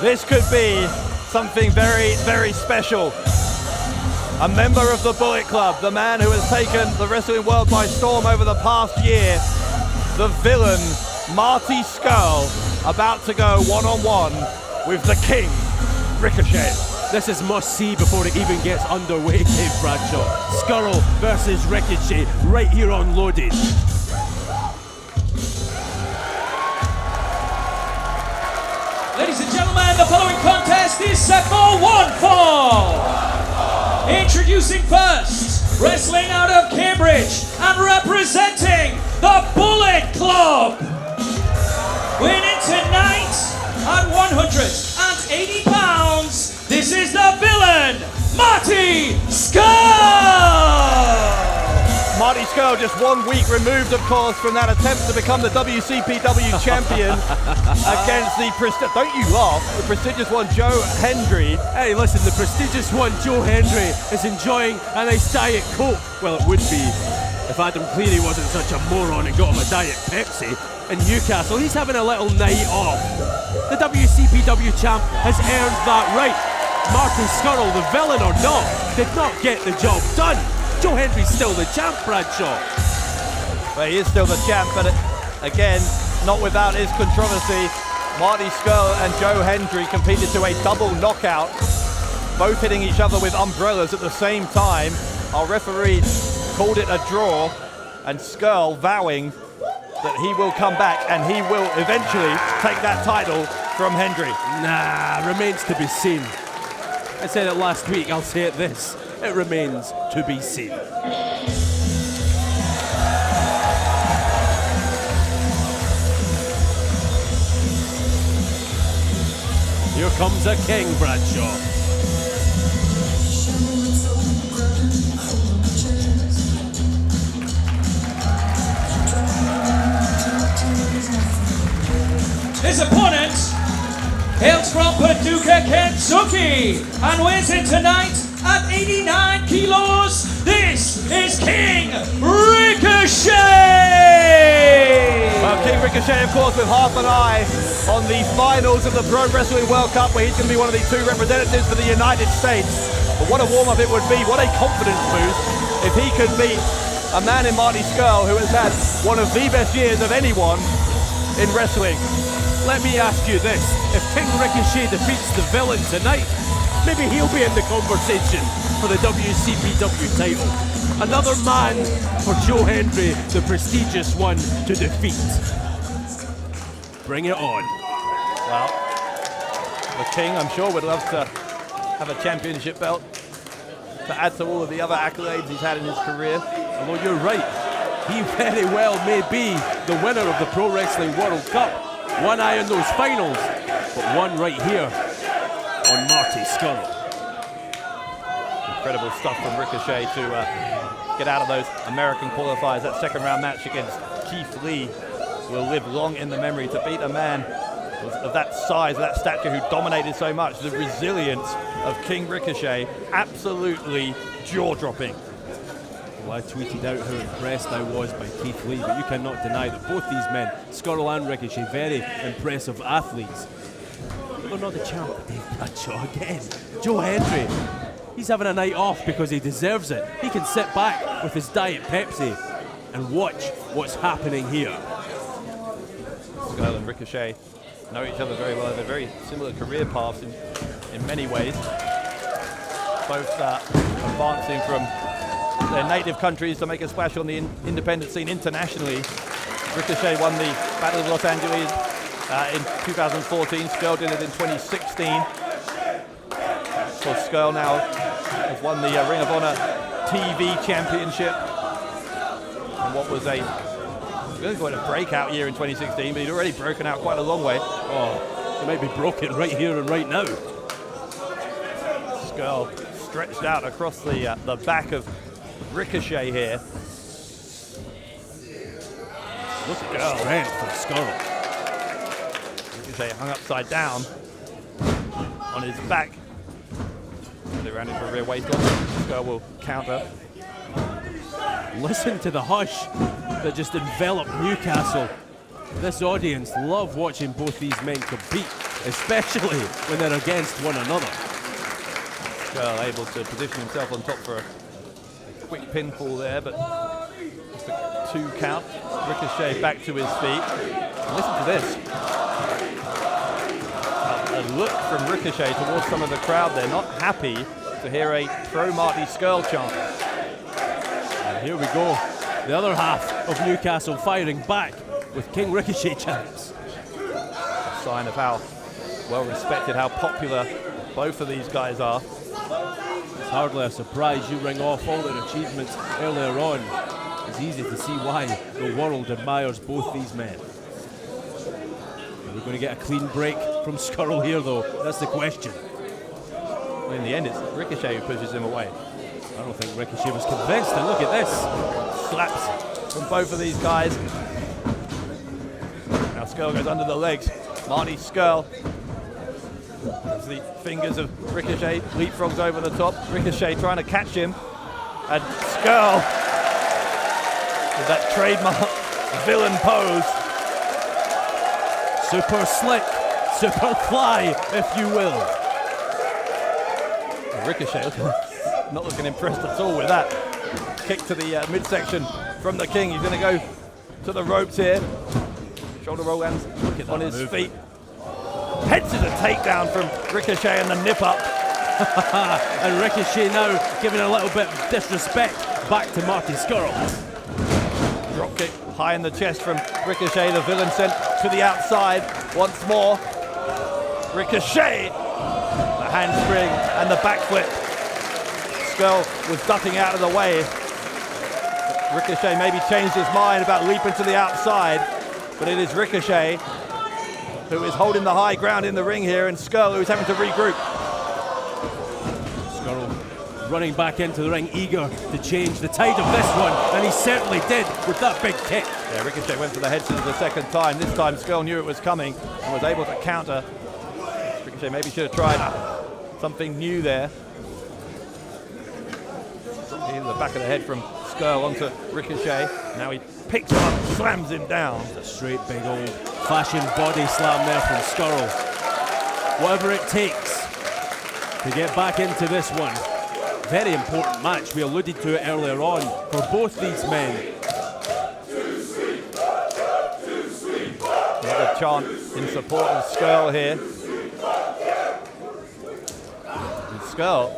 This could be something very, very special. A member of the Bullet Club, the man who has taken the wrestling world by storm over the past year, the villain, Marty Scurll, about to go one-on-one with the King, Ricochet. This is must-see before it even gets underway, Dave Bradshaw. Scurll versus Ricochet, right here on Loaded. Ladies and gentlemen, the following contest is set for one fall. Introducing first, wrestling out of Cambridge and representing the Bullet Club. Winning tonight at 180 pounds, this is the villain, Marty Scurll. Marty Scurll just 1 week removed, of course, from that attempt to become the WCPW champion against the don't you laugh, the prestigious one, Joe Hendry. Hey, listen, the prestigious one, Joe Hendry, is enjoying a nice Diet Coke. Well, it would be if Adam Cleary wasn't such a moron and got him a Diet Pepsi. In Newcastle, he's having a little night off. The WCPW champ has earned that right. Marty Scurll, the villain or not, did not get the job done. Joe Hendry's still the champ, Bradshaw. Well, he is still the champ, but again, not without his controversy. Marty Scurll and Joe Hendry competed to a double knockout, both hitting each other with umbrellas at the same time. Our referee called it a draw, and Scurll vowing that he will come back and he will eventually take that title from Hendry. Nah, remains to be seen. I said it last week, I'll say it this. It remains to be seen. Here comes a king, Bradshaw. His opponent hails from Paducah, Kentucky, and weighs in tonight at 89 kilos. This is King Ricochet! Well, King Ricochet, of course, with half an eye on the finals of the Pro Wrestling World Cup, where he's going to be one of the two representatives for the United States. But what a warm-up it would be, what a confidence boost if he could beat a man in Marty Scurll who has had one of the best years of anyone in wrestling. Let me ask you this, if King Ricochet defeats the villain tonight, maybe he'll be in the conversation for the WCPW title. Another man for Joe Hendry, the prestigious one, to defeat. Bring it on. Well, the King, I'm sure, would love to have a championship belt to add to all of the other accolades he's had in his career. Although you're right, he very well may be the winner of the Pro Wrestling World Cup. One eye on those finals, but one right here on Marty Scurll. Incredible stuff from Ricochet to get out of those American qualifiers. That second round match against Keith Lee will live long in the memory. To beat a man of that size, of that stature, who dominated so much, the resilience of King Ricochet, absolutely jaw-dropping. Well, I tweeted out how impressed I was by Keith Lee, but you cannot deny that both these men, Scurll and Ricochet, very impressive athletes. But they're not the champ, Dave Bradshaw again. Joe Hendry, he's having a night off because he deserves it. He can sit back with his Diet Pepsi and watch what's happening here. Scurll and Ricochet know each other very well. They're very similar career paths in many ways. Both advancing from their native countries to make a splash on the independent scene internationally. Ricochet won the Battle of Los Angeles in 2014. Scurll did it in 2016. Of course, Scurll now has won the Ring of Honor TV Championship. And what was quite a breakout year in 2016, but he'd already broken out quite a long way. Oh, he might be broken right here and right now. Scurll stretched out across the back of Ricochet here. Look at the strength from Scurll. Ricochet hung upside down on his back. They ran into a rear waist lock. Scurll will counter. Listen to the hush that just envelop Newcastle. This audience love watching both these men compete, especially when they're against one another. Scurll able to position himself on top for a quick pinfall there, but just a 2 count. Ricochet back to his feet. And listen to this. A look from Ricochet towards some of the crowd there, not happy to hear a pro Marty Scurll chant. And here we go. The other half of Newcastle firing back with King Ricochet chants. A sign of how well respected, how popular both of these guys are. It's hardly a surprise you ring off all their achievements earlier on. It's easy to see why the world admires both these men. Are we going to get a clean break from Scurll here, though? That's the question. Well, in the end, it's Ricochet who pushes him away. I don't think Ricochet was convinced, and look at this. Slaps from both of these guys. Now Scurll goes under the legs. Marty Scurll. As the fingers of Ricochet leapfrogs over the top. Ricochet trying to catch him. And Scurll with that trademark villain pose. Super slick, super fly, if you will. Ricochet not looking impressed at all with that. Kick to the midsection from the King. He's going to go to the ropes here. Shoulder roll hands on his feet. Heads is a takedown from Ricochet and the nip up. And Ricochet now giving a little bit of disrespect back to Marty Scurll. Drop kick high in the chest from Ricochet. The villain sent to the outside once more. Ricochet. The handspring and the backflip. Scurll was ducking out of the way. Ricochet maybe changed his mind about leaping to the outside, but it is Ricochet who is holding the high ground in the ring here, and Scurll who's having to regroup. Scurll running back into the ring, eager to change the tide of this one, and he certainly did with that big kick. Yeah, Ricochet went for the head scissors the second time. This time Scurll knew it was coming and was able to counter. Ricochet maybe should have tried something new there. In the back of the head from Scurll onto Ricochet. Now he picks him up, slams him down. A straight big old fashioned body slam there from Scurll. Whatever it takes to get back into this one. Very important match. We alluded to it earlier on for both these men. Another chant in support of Scurll here. And Scurll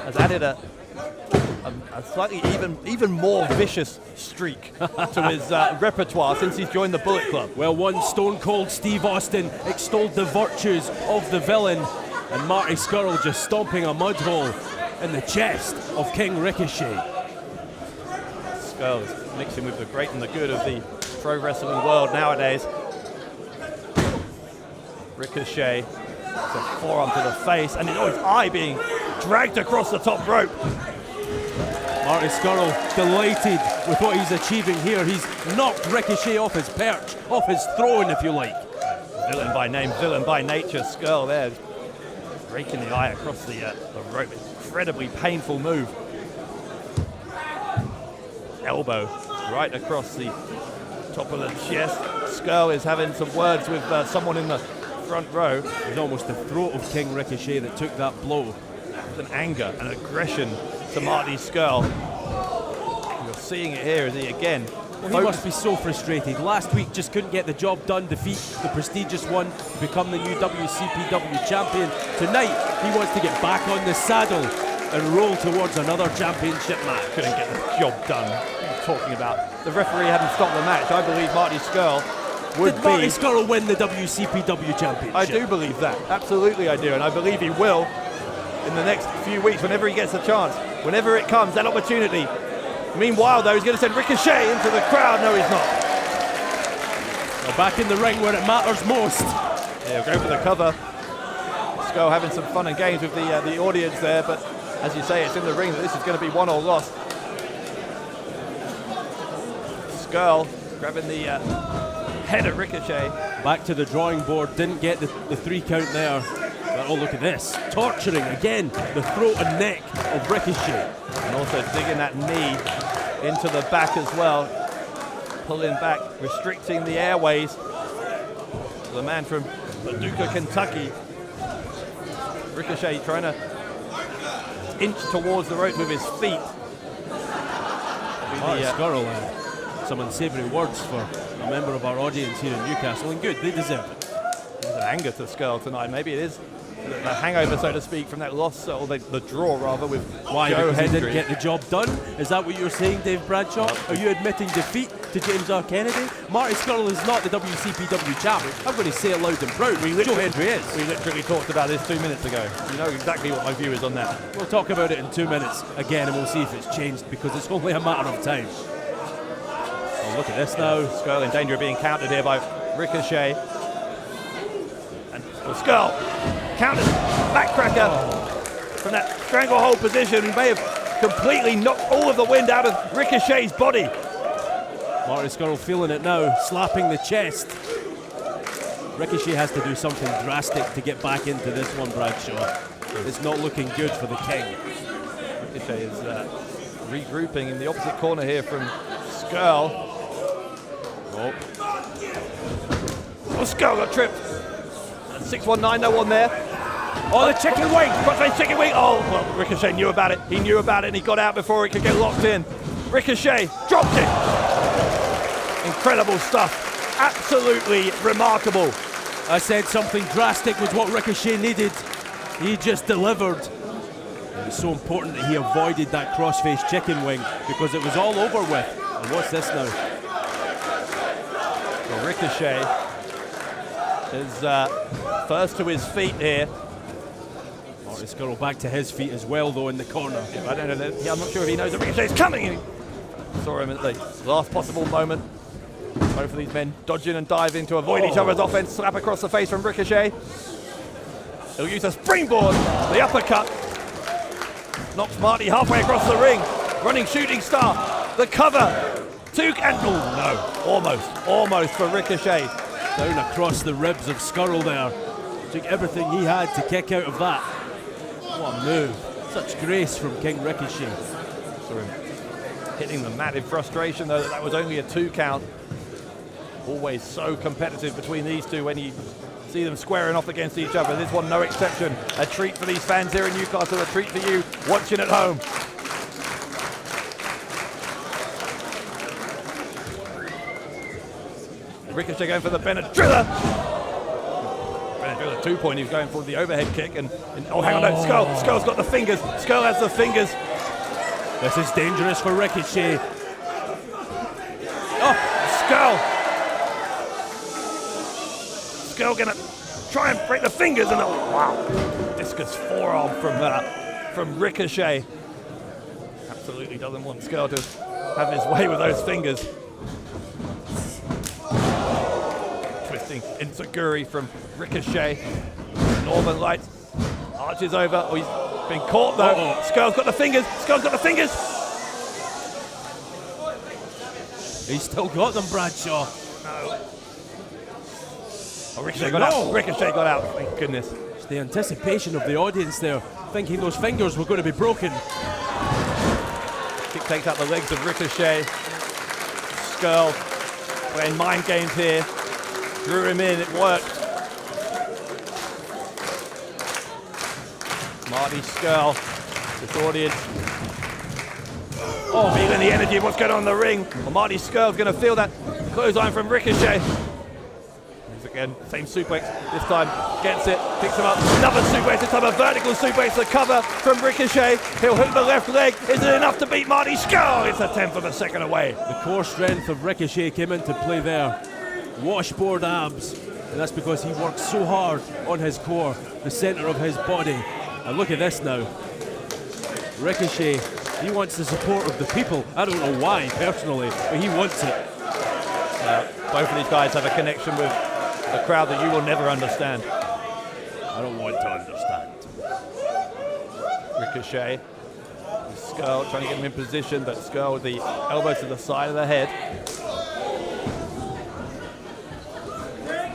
has added a slightly even more vicious streak to his repertoire since he's joined the Bullet Club. Well, one Stone Cold Steve Austin extolled the virtues of the villain, and Marty Scurll just stomping a mud hole in the chest of King Ricochet. Scurll is mixing with the great and the good of the pro wrestling world nowadays. Ricochet, it's a forearm to the face, and his eye being dragged across the top rope. Marty Scurll delighted with what he's achieving here. He's knocked Ricochet off his perch, off his throne, if you like. Villain by name, villain by nature. Scurll there, raking the eye across the rope. Incredibly painful move. Elbow right across the top of the chest. Scurll is having some words with someone in the front row. It was almost the throat of King Ricochet that took that blow. With an anger and aggression to Marty Scurll. You're seeing it here as he again. Well, he must be so frustrated. Last week just couldn't get the job done, defeat the prestigious one to become the new WCPW champion. Tonight he wants to get back on the saddle and roll towards another championship match. Couldn't get the job done. What are you talking about? The referee hadn't stopped the match. I believe Marty Scurll would Did Marty Scurll win the WCPW championship? I do believe that. Absolutely I do. And I believe he will in the next few weeks whenever he gets a chance. Whenever it comes, that opportunity. Meanwhile, though, he's going to send Ricochet into the crowd. No, he's not. Well, back in the ring where it matters most. Yeah, go for the cover. Scurll having some fun and games with the audience there, but as you say, it's in the ring that this is going to be won or lost. Scurll grabbing the head of Ricochet. Back to the drawing board, didn't get the 3 count there. But oh, look at this. Torturing again the throat and neck of Ricochet. And also digging that knee into the back as well. pulling back, restricting the airways. The man from Paducah, Kentucky. Ricochet trying to inch towards the rope with his feet. Marty Scurll, some unsavoury words for a member of our audience here in Newcastle, and good, they deserve it. There's an anger to Scurll tonight. Maybe it is the hangover, so to speak, from that loss, or the draw rather, with Why? Joe Because he Hendry. didn't get the job done? Is that what you're saying, Dave Bradshaw? Are you admitting defeat to James R. Kennedy? Marty Scurll is not the WCPW champ. I'm going to say it loud and proud. Joe Hendry is. We literally talked about this 2 minutes ago. You know exactly what my view is on that. We'll talk about it in 2 minutes again, and we'll see if it's changed, because it's only a matter of time. Oh, look at this now. Scurll in danger of being countered here by Ricochet. And Scurll counters, backcracker from that stranglehold position. He may have completely knocked all of the wind out of Ricochet's body. Marty Scurll feeling it now, slapping the chest. Ricochet has to do something drastic to get back into this one, Bradshaw. It's not looking good for the King. Ricochet is regrouping in the opposite corner here from Scurll. Oh, Scurll got tripped. 619, no one there. Oh, the chicken wing! Crossface chicken wing! Oh, well, Ricochet knew about it. He knew about it and he got out before it could get locked in. Ricochet dropped it. Incredible stuff. Absolutely remarkable. I said something drastic was what Ricochet needed. He just delivered. It was so important that he avoided that crossface chicken wing, because it was all over with. And what's this now? Well, Ricochet is first to his feet here. Marty Scurll back to his feet as well, though, in the corner. I don't know. I'm not sure if he knows that Ricochet's coming. Saw him at the last possible moment. Both of these men dodging and diving to avoid each other's offense. Slap across the face from Ricochet. He'll use a springboard. The uppercut knocks Marty halfway across the ring. Running shooting star. The cover. Almost for Ricochet. Down across the ribs of Scurll there. Took everything he had to kick out of that. What a move. Such grace from King Ricochet. Saw him hitting the mat in frustration, though, that was only a 2 count. Always so competitive between these two when you see them squaring off against each other. This one no exception. A treat for these fans here in Newcastle, a treat for you watching at home. Ricochet going for the Benadrylla. Benadrylla 2-point, he's going for the overhead kick. Oh, hang on, no, Scurll. Scurll's got the fingers. Scurll has the fingers. This is dangerous for Ricochet. Oh, Scurll. Scurll gonna try and break the fingers, and wow, discus forearm from Ricochet. Absolutely doesn't want Scurll to have his way with those fingers. Twisting enziguri from Ricochet. Northern Lights arches over. Oh, he's been caught though. Scurll's got the fingers. Scurll's got the fingers. He's still got them, Bradshaw. No. Oh, Ricochet got out. Ricochet got out. Thank goodness. It's the anticipation of the audience there, thinking those fingers were going to be broken. Kick takes out the legs of Ricochet. Scurll playing mind games here. Drew him in. It worked. Marty Scurll, this audience. Oh, feeling the energy of what's going on in the ring. Well, Marty Scurll's going to feel that clothesline from Ricochet. Again, same suplex. This time gets it, picks him up. Another suplex. This time a vertical suplex. The cover from Ricochet. He'll hook the left leg. Is it enough to beat Marty Scurll? It's a 10th of a second away. The core strength of Ricochet came into play there. Washboard abs. And that's because he works so hard on his core, the center of his body. And look at this now. Ricochet, he wants the support of the people. I don't know why, personally, but he wants it. Both of these guys have a connection with a crowd that you will never understand. I don't want to understand. Ricochet. Scurll trying to get him in position, but Scurll with the elbow to the side of the head.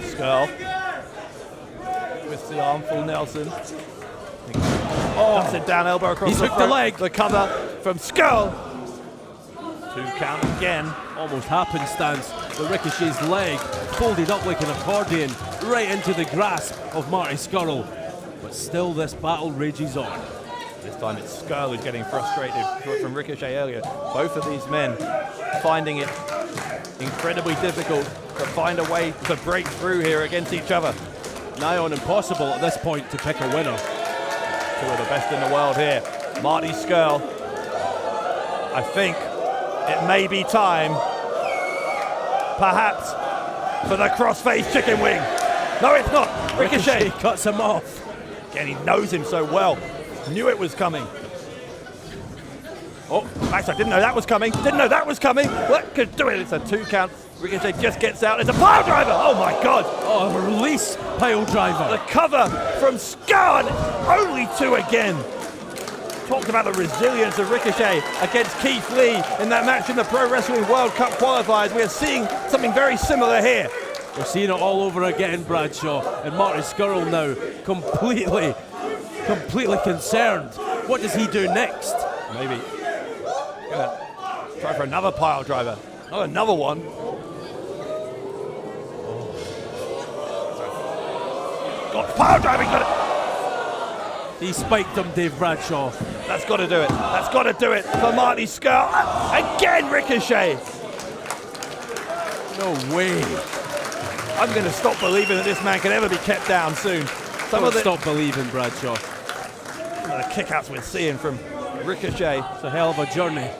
Scurll with the arm, full Nelson. Dumps it down, elbow across He's the hooked the throat. leg. The cover from Scurll. 2 count again. almost happenstance, the Ricochet's leg folded up like an accordion right into the grasp of Marty Scurll. But still this battle rages on. This time it's Scurll who's getting frustrated from Ricochet earlier. Both of these men finding it incredibly difficult to find a way to break through here against each other. Nigh on impossible at this point to pick a winner. Two of the best in the world here. Marty Scurll. I think it may be time, perhaps, for the crossface chicken wing. No, it's not. Ricochet cuts him off. Again, he knows him so well. Knew it was coming. Oh, Max, I didn't know that was coming. Didn't know that was coming. What could do it? It's a 2 count. Ricochet just gets out. It's a pile driver. Oh my God. Oh, a release pile driver. The cover from Scurll. Only 2 again. Talked about the resilience of Ricochet against Keith Lee in that match in the Pro Wrestling World Cup qualifiers. We are seeing something very similar here. We're seeing it all over again, Bradshaw. And Marty Scurll now completely concerned. What does he do next? Maybe gonna try for another pile driver. Oh, another one. Got pile driving, got it. He spiked him, Dave Bradshaw. That's got to do it. That's got to do it for Marty Scurll. Again, Ricochet. No way. I'm going to stop believing that this man can ever be kept down soon. Stop believing, Bradshaw. Some of the kickouts we're seeing from Ricochet. It's a hell of a journey.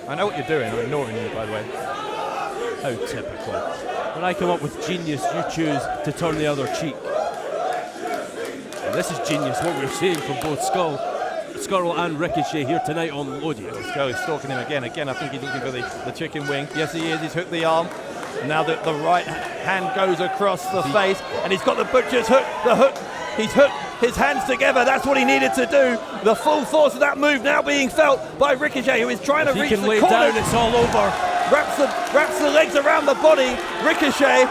I know what you're doing. I'm ignoring you, by the way. How typical. When I come up with genius, you choose to turn the other cheek. And this is genius, what we're seeing from both Scurll and Ricochet here tonight on Loaded. Scurll is stalking him again. Again, I think he's looking for the chicken wing. Yes, he is. He's hooked the arm. Now the right hand goes across the face, and he's got the butcher's hook. The hook. He's hooked his hands together. That's what he needed to do. The full force of that move now being felt by Ricochet, who is trying to reach the corner. He can lay down, it's all over. Wraps the legs around the body. Ricochet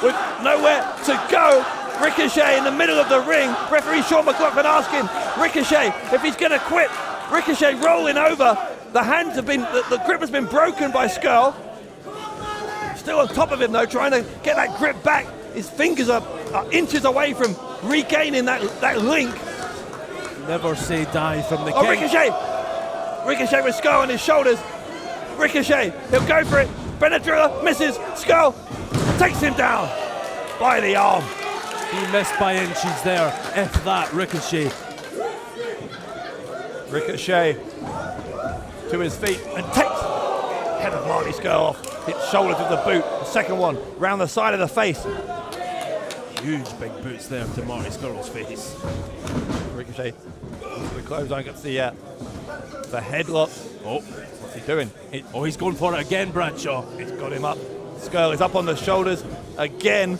with nowhere to go. Ricochet in the middle of the ring. Referee Sean McLaughlin asking Ricochet if he's going to quit. Ricochet rolling over. The grip has been broken by Scurll. Still on top of him though, trying to get that grip back. His fingers are inches away from regaining that link. Never say die from the king. Ricochet! Ricochet with Scurll on his shoulders. Ricochet, he'll go for it. Benadrylla misses. Scurll takes him down by the arm. He missed by inches there, if that, Ricochet. Ricochet to his feet and takes head of Marty Scurll off. Hits shoulders with the boot. The second one round the side of the face. Huge big boots there to Marty Scurll's face. Ricochet, the clothesline gets the headlock. Oh, what's he doing? He's going for it again, Bradshaw. He's got him up. Scurll is up on the shoulders again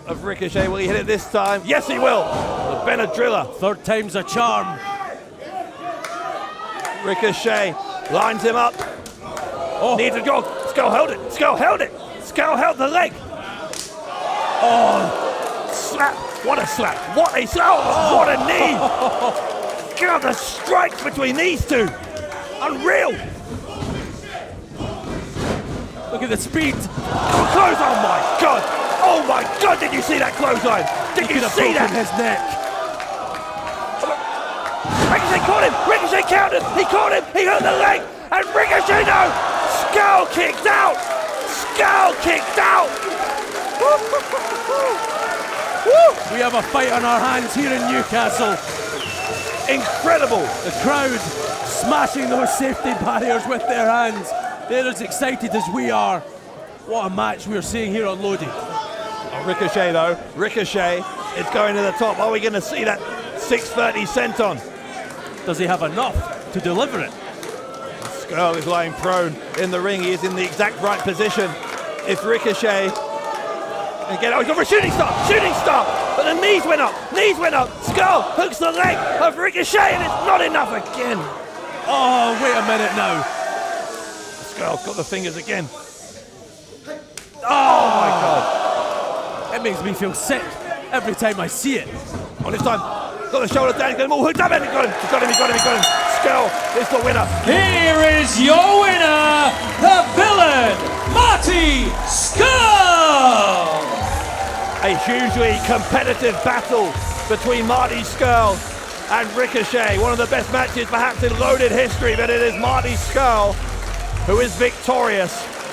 of Ricochet. Will he hit it this time? Yes, he will. The Benadrylla. Third time's a charm. Ricochet lines him up. Needs a go. Scurll held it. Scurll held it. Scurll held the leg. Oh, slap. What a slap. What a slap. Oh, what a knee. God, the strikes between these two. Unreal. Look at the speed. Close. Oh, my God. Oh, my God. Did you see that clothesline? Did you see that? His neck. Ricochet caught him. Ricochet countered. He caught him. He hurt the leg. And Ricochet, no. Scurll kicked out. Scurll kicked out. We have a fight on our hands here in Newcastle. Incredible. The crowd smashing those safety barriers with their hands. They're as excited as we are. What a match we're seeing here on Loaded. Oh, Ricochet though. Ricochet is going to the top. Are we going to see that 630 senton? Does he have enough to deliver it? Scurll is lying prone in the ring. He is in the exact right position. If Ricochet again, he's got a shooting star, but the knees went up. Scurll hooks the leg of Ricochet, and it's not enough again. Oh, wait a minute now. Scurll's got the fingers again. Oh my God! It makes me feel sick every time I see it. On this time, got the shoulders down, he's got him all hooked up, and he got him. Scurll is the winner. Here is your winner, the villain, Marty Scurll! A hugely competitive battle between Marty Scurll and Ricochet. One of the best matches perhaps in Loaded history, but it is Marty Scurll who is victorious.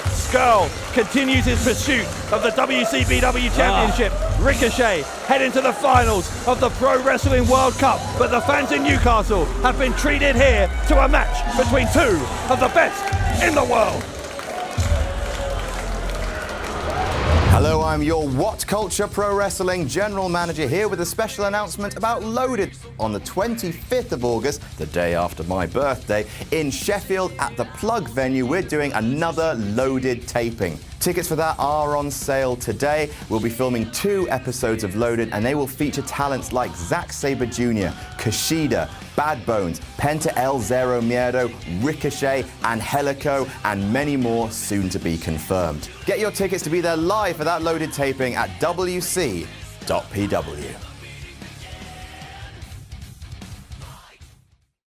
Scurll continues his pursuit of the WCPW Championship. Ricochet head into the finals of the Pro Wrestling World Cup, but the fans in Newcastle have been treated here to a match between two of the best in the world. Hello, I'm your What Culture Pro Wrestling General Manager here with a special announcement about Loaded. On the 25th of August, the day after my birthday, in Sheffield at the Plug venue, we're doing another Loaded taping. Tickets for that are on sale today. We'll be filming 2 episodes of Loaded, and they will feature talents like Zack Sabre Jr., Kushida, Bad Bones, Penta El Zero Miedo, Ricochet, Angelico, and many more soon to be confirmed. Get your tickets to be there live for that Loaded taping at WC.PW.